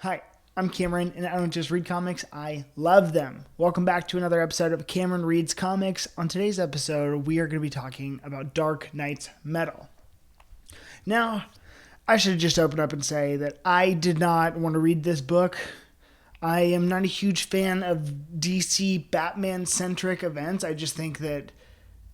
Hi, I'm Cameron, and I don't just read comics, I love them. Welcome back to another episode of Cameron Reads Comics. On today's episode, we are going to be talking about Dark Knight's Metal. Now, I should just open up and say that I did not want to read this book. I am not a huge fan of DC Batman-centric events. I just think that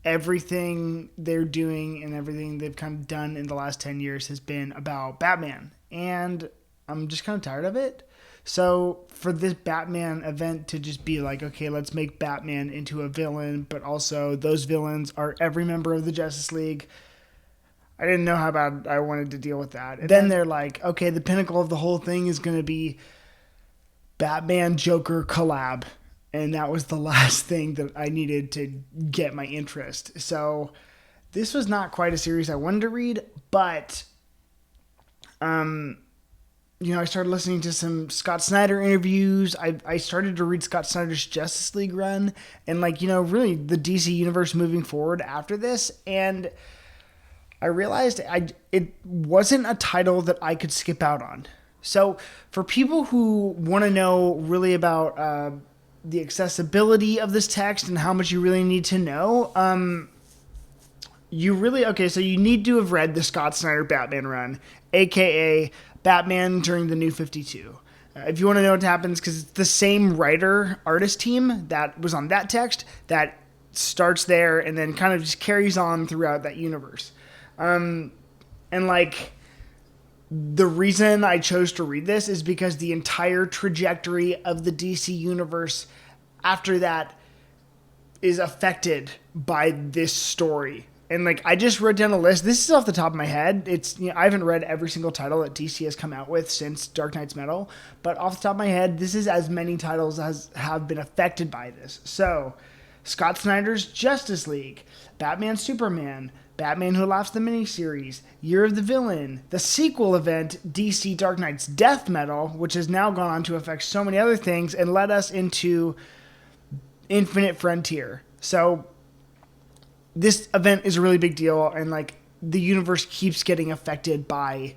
everything they're doing and everything they've kind of done in the last 10 years has been about Batman. And I'm just kind of tired of it. So for this Batman event to just be like, okay, let's make Batman into a villain, but also those villains are every member of the Justice League. I didn't know how bad I wanted to deal with that. And then they're like, okay, the pinnacle of the whole thing is going to be Batman Joker collab. And that was the last thing that I needed to get my interest. So this was not quite a series I wanted to read, but I started listening to some Scott Snyder interviews. I started to read Scott Snyder's Justice League run and really the DC universe moving forward after this. And I realized it wasn't a title that I could skip out on. So for people who want to know really about the accessibility of this text and how much you really need to know, so you need to have read the Scott Snyder Batman run, aka Batman during the New 52. If you want to know what happens, because it's the same artist team that was on that text that starts there and then kind of just carries on throughout that universe. The reason I chose to read this is because the entire trajectory of the DC universe after that is affected by this story. And I just wrote down a list. This is off the top of my head. I haven't read every single title that DC has come out with since Dark Knight's Metal, but off the top of my head, this is as many titles as have been affected by this. So, Scott Snyder's Justice League, Batman Superman, Batman Who Laughs the miniseries, Year of the Villain, the sequel event, DC Dark Knight's Death Metal, which has now gone on to affect so many other things and led us into Infinite Frontier. So, this event is a really big deal, and the universe keeps getting affected by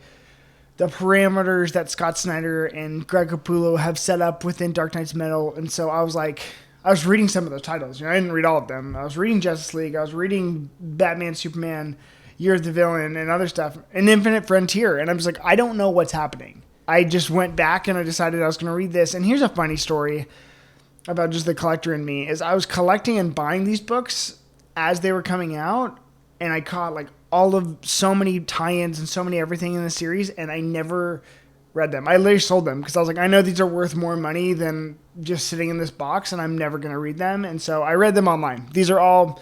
the parameters that Scott Snyder and Greg Capullo have set up within Dark Knight's Metal. And so I was reading some of those titles. I didn't read all of them. I was reading Justice League. I was reading Batman, Superman, Year of the Villain, and other stuff, and Infinite Frontier. And I'm just I don't know what's happening. I just went back and I decided I was going to read this. And here's a funny story about just the collector in me is I was collecting and buying these books as they were coming out, and I caught all of so many tie-ins and so many everything in the series, and I never read them. I literally sold them because I was I know these are worth more money than just sitting in this box, and I'm never going to read them. And so I read them online. These are all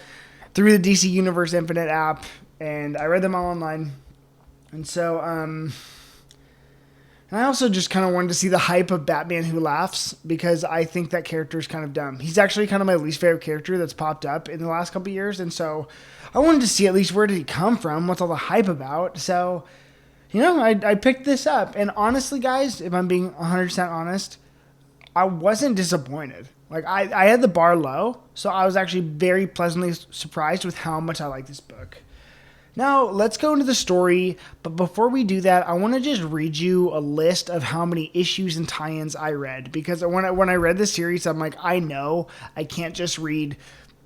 through the DC Universe Infinite app, and I read them all online. And so, and I also just kind of wanted to see the hype of Batman Who Laughs, because I think that character is kind of dumb. He's actually kind of my least favorite character that's popped up in the last couple of years. And so I wanted to see at least where did he come from? What's all the hype about? So, I picked this up. And honestly, guys, if I'm being 100% honest, I wasn't disappointed. I had the bar low, so I was actually very pleasantly surprised with how much I like this book. Now, let's go into the story, but before we do that, I want to just read you a list of how many issues and tie-ins I read, because when I read this series, I'm I know I can't just read,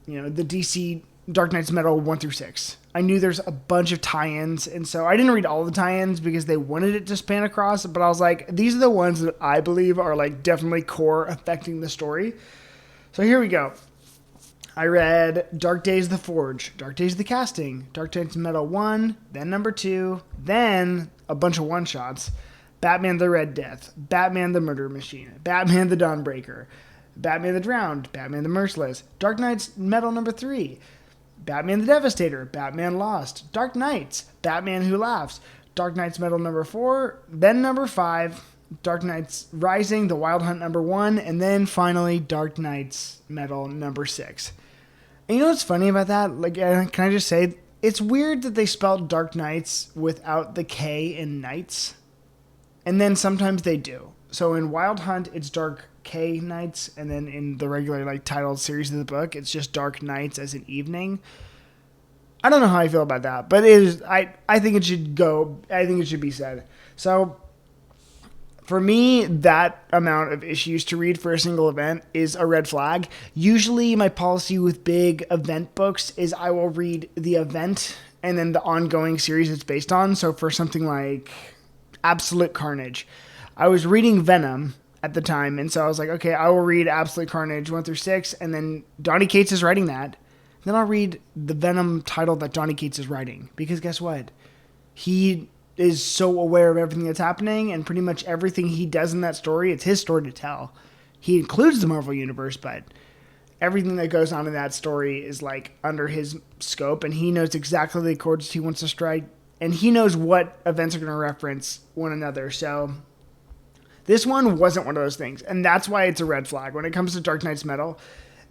the DC Dark Knight's Metal 1 through 6. I knew there's a bunch of tie-ins, and so I didn't read all the tie-ins because they wanted it to span across, but I was these are the ones that I believe are definitely core affecting the story. So here we go. I read Dark Days the Forge, Dark Days the Casting, Dark Knight's Metal 1, then number 2, then a bunch of one-shots, Batman the Red Death, Batman the Murder Machine, Batman the Dawnbreaker, Batman the Drowned, Batman the Merciless, Dark Knight's Metal number 3, Batman the Devastator, Batman Lost, Dark Knights, Batman Who Laughs, Dark Knight's Metal number 4, then number 5, Dark Knight's Rising, The Wild Hunt number 1, and then finally Dark Knight's Metal number 6. And you know what's funny about that? Can I just say, it's weird that they spelled Dark Knights without the K in Knights. And then sometimes they do. So in Wild Hunt, it's Dark K Knights. And then in the regular titled series of the book, it's just Dark Knights as an evening. I don't know how I feel about that. But it is. I think it should go. I think it should be said. So For me, that amount of issues to read for a single event is a red flag. Usually my policy with big event books is I will read the event and then the ongoing series it's based on. So for something like Absolute Carnage, I was reading Venom at the time, and so I was like, okay, I will read Absolute Carnage 1 through 6, and then Donny Cates is writing that. Then I'll read the Venom title that Donny Cates is writing, because guess what? He is so aware of everything that's happening, and pretty much everything he does in that story, it's his story to tell. He includes the Marvel Universe, but everything that goes on in that story is like under his scope, and he knows exactly the chords he wants to strike, and he knows what events are going to reference one another. So this one wasn't one of those things, and that's why it's a red flag. When it comes to Dark Knight's Metal,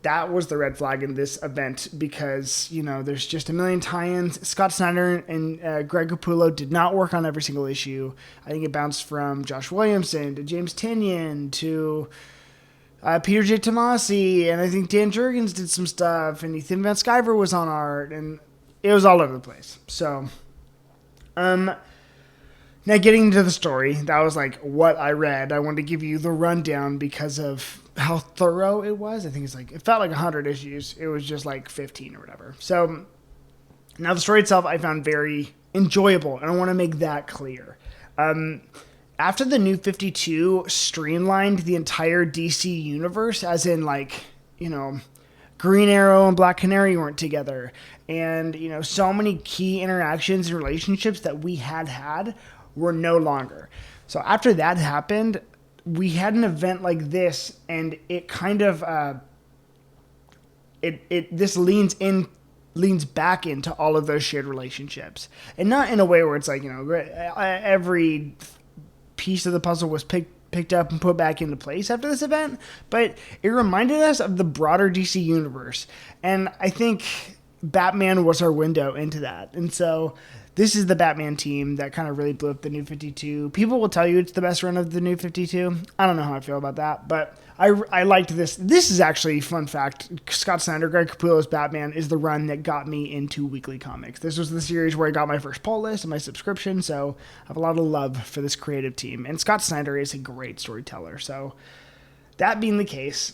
that was the red flag in this event because, there's just a million tie-ins. Scott Snyder and Greg Capullo did not work on every single issue. I think it bounced from Josh Williamson to James Tynion to Peter J. Tomasi, and I think Dan Jurgens did some stuff, and Ethan Van Sciver was on art, and it was all over the place. So, now getting into the story, that was like what I read. I wanted to give you the rundown because of how thorough it was. I think it felt like 100 issues. It was just like 15 or whatever. So now the story itself I found very enjoyable, and I want to make that clear. After the New 52 streamlined the entire DC universe, as in Green Arrow and Black Canary weren't together, and so many key interactions and relationships that we had were no longer. So after that happened, we had an event like this, and it kind of this leans back into all of those shared relationships, and not in a way where it's like every piece of the puzzle was picked up and put back into place after this event, but it reminded us of the broader DC universe, and I think Batman was our window into that. And so this is the Batman team that kind of really blew up the New 52. People will tell you it's the best run of the New 52. I don't know how I feel about that, but I liked this. This is actually, fun fact, Scott Snyder, Greg Capullo's Batman is the run that got me into weekly comics. This was the series where I got my first pull list and my subscription, so I have a lot of love for this creative team. And Scott Snyder is a great storyteller. So that being the case,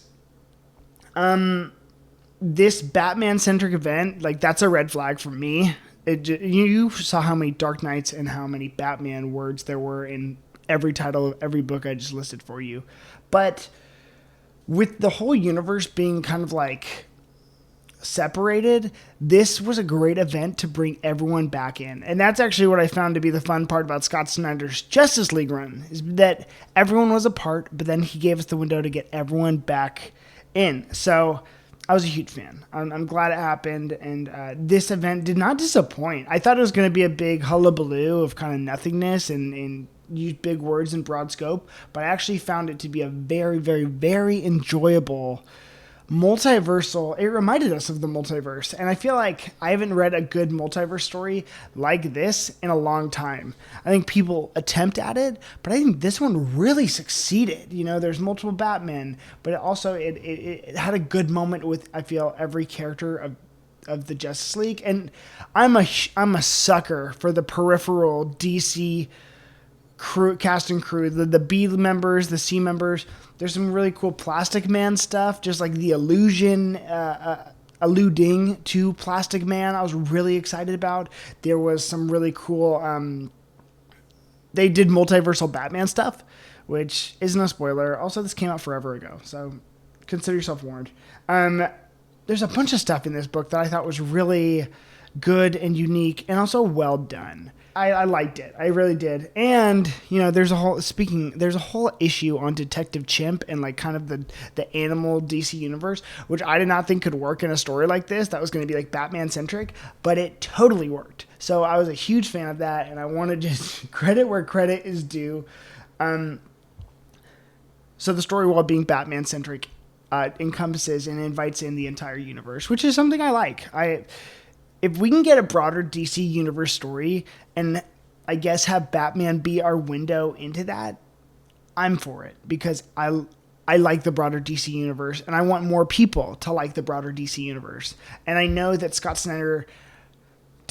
this Batman-centric event, that's a red flag for me. You saw how many Dark Knights and how many Batman words there were in every title of every book I just listed for you. But with the whole universe being kind of separated, this was a great event to bring everyone back in. And that's actually what I found to be the fun part about Scott Snyder's Justice League run, is that everyone was a part, but then he gave us the window to get everyone back in. So I was a huge fan. I'm glad it happened, and this event did not disappoint. I thought it was going to be a big hullabaloo of kind of nothingness and use big words and broad scope, but I actually found it to be a very, very, very enjoyable multiversal. It reminded us of the multiverse, and I feel like I haven't read a good multiverse story like this in a long time. I think people attempt at it, but I think this one really succeeded. There's multiple Batmen, but it had a good moment with, I feel, every character of the Justice League, and I'm a sucker for the peripheral DC cast and crew, the B members, the C members. There's some really cool Plastic Man stuff, just like the illusion, alluding to Plastic Man. I was really excited about. There was some really cool, they did multiversal Batman stuff, which isn't a spoiler. Also, this came out forever ago, so consider yourself warned. There's a bunch of stuff in this book that I thought was really good and unique and also well done. I liked it. I really did. And, there's a whole issue on Detective Chimp and kind of the animal DC universe, which I did not think could work in a story like this. That was going to be Batman centric, but it totally worked. So I was a huge fan of that, and I want to just credit where credit is due. So the story, while being Batman centric, encompasses and invites in the entire universe, which is something I like. If we can get a broader DC universe story and I guess have Batman be our window into that, I'm for it, because I like the broader DC universe and I want more people to like the broader DC universe. And I know that Scott Snyder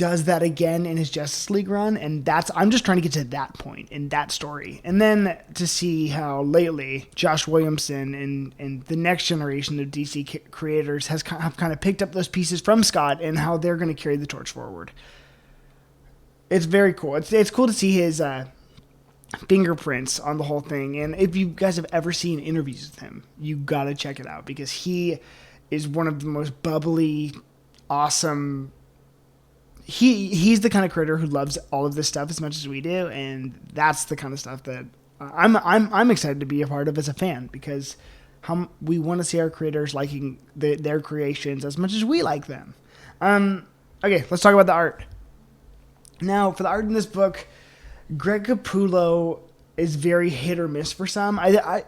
does that again in his Justice League run, and I'm just trying to get to that point in that story. And then to see how lately Josh Williamson and the next generation of DC creators have kind of picked up those pieces from Scott and how they're going to carry the torch forward. It's very cool. It's cool to see his fingerprints on the whole thing. And if you guys have ever seen interviews with him, you got to check it out, because he is one of the most bubbly, awesome. He's the kind of creator who loves all of this stuff as much as we do, and that's the kind of stuff that I'm excited to be a part of as a fan, because we want to see our creators liking their creations as much as we like them. Okay, let's talk about the art. Now, for the art in this book, Greg Capullo is very hit or miss for some. I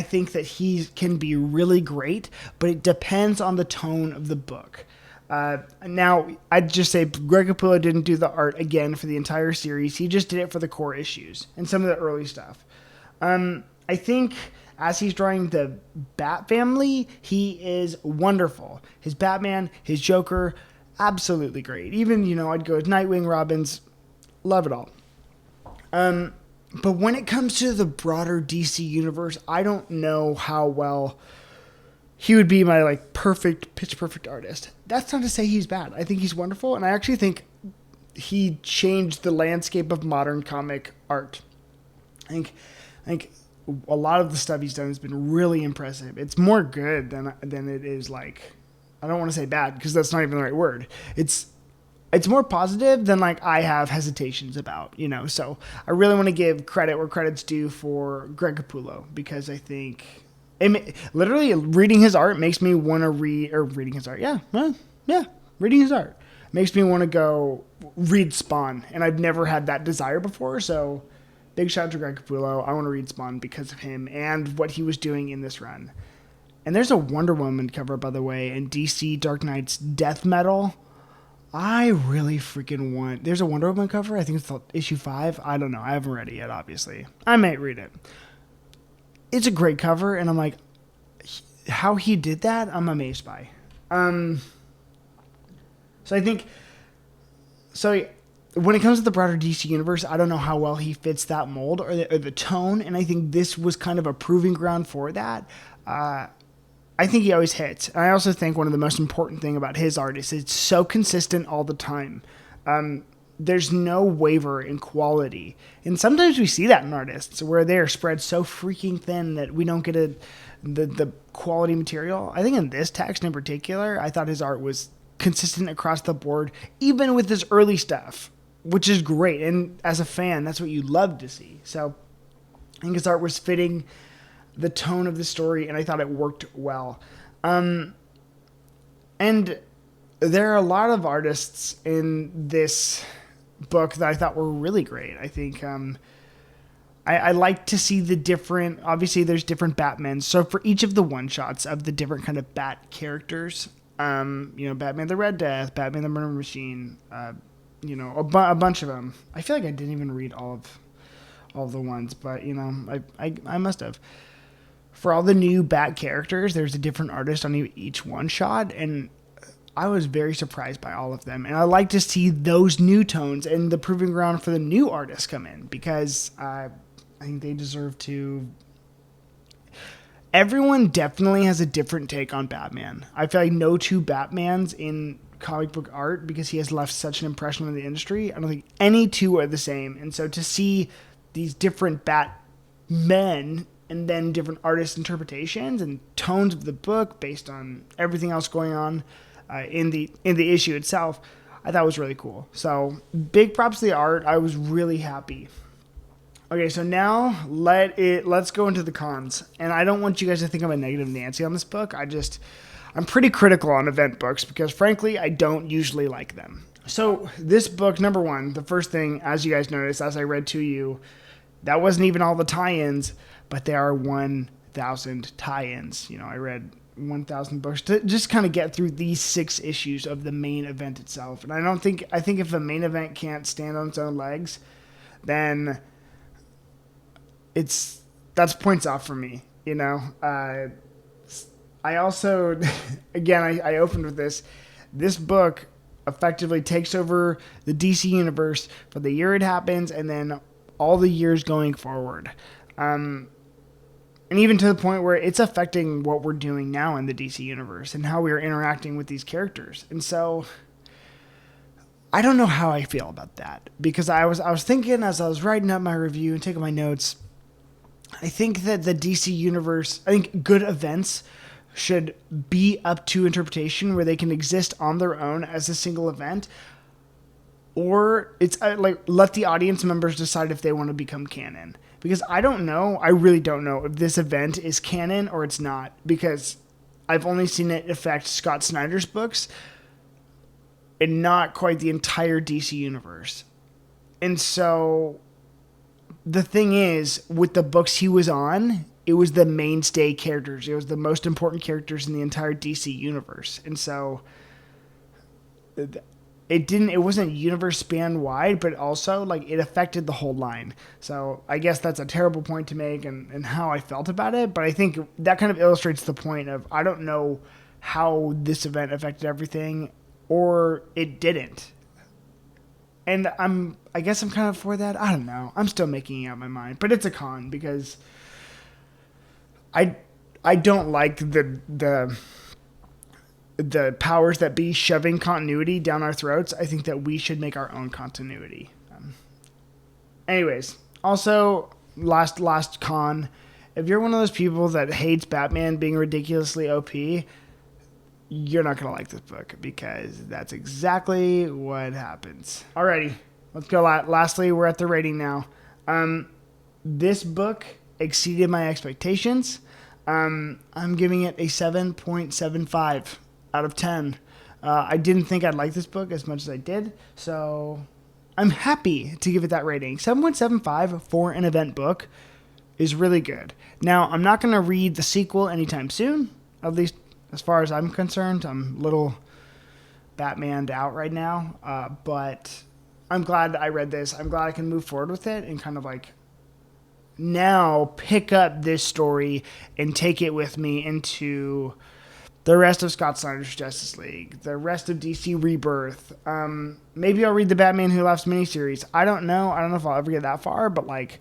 think that he can be really great, but it depends on the tone of the book. Now, I'd just say Greg Capullo didn't do the art again for the entire series. He just did it for the core issues and some of the early stuff. I think as he's drawing the Bat family, he is wonderful. His Batman, his Joker, absolutely great. Even, I'd go with Nightwing, Robins, love it all. But when it comes to the broader DC universe, I don't know how well he would be my pitch perfect artist. That's not to say he's bad. I think he's wonderful, and I actually think he changed the landscape of modern comic art. I think a lot of the stuff he's done has been really impressive. It's more good than it is I don't want to say bad, because that's not even the right word. It's more positive than I have hesitations about, So I really want to give credit where credit's due for Greg Capullo, because I think literally reading his art makes me want to reading his art. Reading his art makes me want to go read Spawn, and I've never had that desire before. So big shout out to Greg Capullo. I want to read Spawn because of him and what he was doing in this run. And there's a Wonder Woman cover, by the way, in DC Dark Knight's Death Metal. I really freaking want... There's a Wonder Woman cover. I think it's issue 5. I don't know. I haven't read it yet, obviously. I might read it. It's a great cover, and I'm like, how he did that, I'm amazed by. So I think... So when it comes to the broader DC universe, I don't know how well he fits that mold or the tone, and I think this was kind of a proving ground for that. I think he always hits. And I also think one of the most important thing about his art is it's so consistent all the time. There's no waver in quality. And sometimes we see that in artists where they are spread so freaking thin that we don't get the quality material. I think in this text in particular, I thought his art was consistent across the board, even with his early stuff, which is great. And as a fan, that's what you love to see. So I think his art was fitting the tone of the story, and I thought it worked well. And there are a lot of artists in this book that I thought were really great. I think I like to see the different... Obviously, there's different Batmen. So for each of the one-shots of the different kind of Bat characters, Batman the Red Death, Batman the Murder Machine, a bunch of them. I feel like I didn't even read all of the ones, but, I must have. For all the new Bat characters, there's a different artist on each one shot, and I was very surprised by all of them. And I like to see those new tones and the proving ground for the new artists come in, because I think they deserve to... Everyone definitely has a different take on Batman. I feel like no two Batmans in comic book art, because he has left such an impression on the industry, I don't think any two are the same. And so to see these different Batmen and then different artist interpretations and tones of the book based on everything else going on in the issue itself, I thought was really cool. So big props to the art. I was really happy. Okay, so now let's go into the cons. And I don't want you guys to think I'm a negative Nancy on this book. I'm pretty critical on event books because, frankly, I don't usually like them. So this book, number one, the first thing, as you guys noticed, as I read to you, that wasn't even all the tie-ins, but there are 1,000 tie-ins. I read 1,000 books to just kind of get through these 6 issues of the main event itself. And I think if a main event can't stand on its own legs, then that's points off for me. I also, again, I opened with this book effectively takes over the DC universe for the year it happens and then all the years going forward. And even to the point where it's affecting what we're doing now in the DC universe and how we are interacting with these characters. And so I don't know how I feel about that, because I was thinking as I was writing up my review and taking my notes, I think that the DC universe, I think good events should be up to interpretation where they can exist on their own as a single event, or it's like let the audience members decide if they want to become canon. Because I really don't know if this event is canon or it's not, because I've only seen it affect Scott Snyder's books and not quite the entire DC universe. And so the thing is, with the books he was on, it was the mainstay characters. It was the most important characters in the entire DC universe. And so it wasn't universe span wide, but also like it affected the whole line. So I guess that's a terrible point to make and how I felt about it. But I think that kind of illustrates the point of, I don't know how this event affected everything, or it didn't. And I guess I'm kind of for that. I don't know. I'm still making out my mind, but it's a con because I don't like the powers that be shoving continuity down our throats. I think that we should make our own continuity. Anyways, also last con, if you're one of those people that hates Batman being ridiculously OP, you're not going to like this book, because that's exactly what happens. Alrighty, let's go. Lastly, we're at the rating now. This book exceeded my expectations. I'm giving it a 7.75 out of 10. I didn't think I'd like this book as much as I did, so I'm happy to give it that rating. 7.75 for an event book is really good. Now, I'm not going to read the sequel anytime soon, at least as far as I'm concerned. I'm a little Batmaned out right now, but I'm glad I read this. I'm glad I can move forward with it and kind of like now pick up this story and take it with me into the rest of Scott Snyder's Justice League, the rest of DC Rebirth. Maybe I'll read the Batman Who Laughs miniseries. I don't know. I don't know if I'll ever get that far, but like,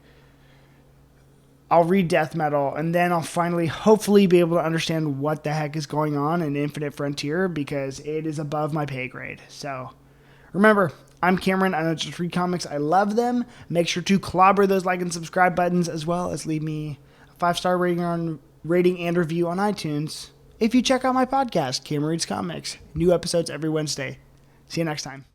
I'll read Death Metal, and then I'll finally, hopefully, be able to understand what the heck is going on in Infinite Frontier, because it is above my pay grade. So, remember, I'm Cameron. I don't just read comics. I love them. Make sure to clobber those like and subscribe buttons, as well as leave me a 5-star rating and review on iTunes if you check out my podcast, Cameron Reads Comics. New episodes every Wednesday. See you next time.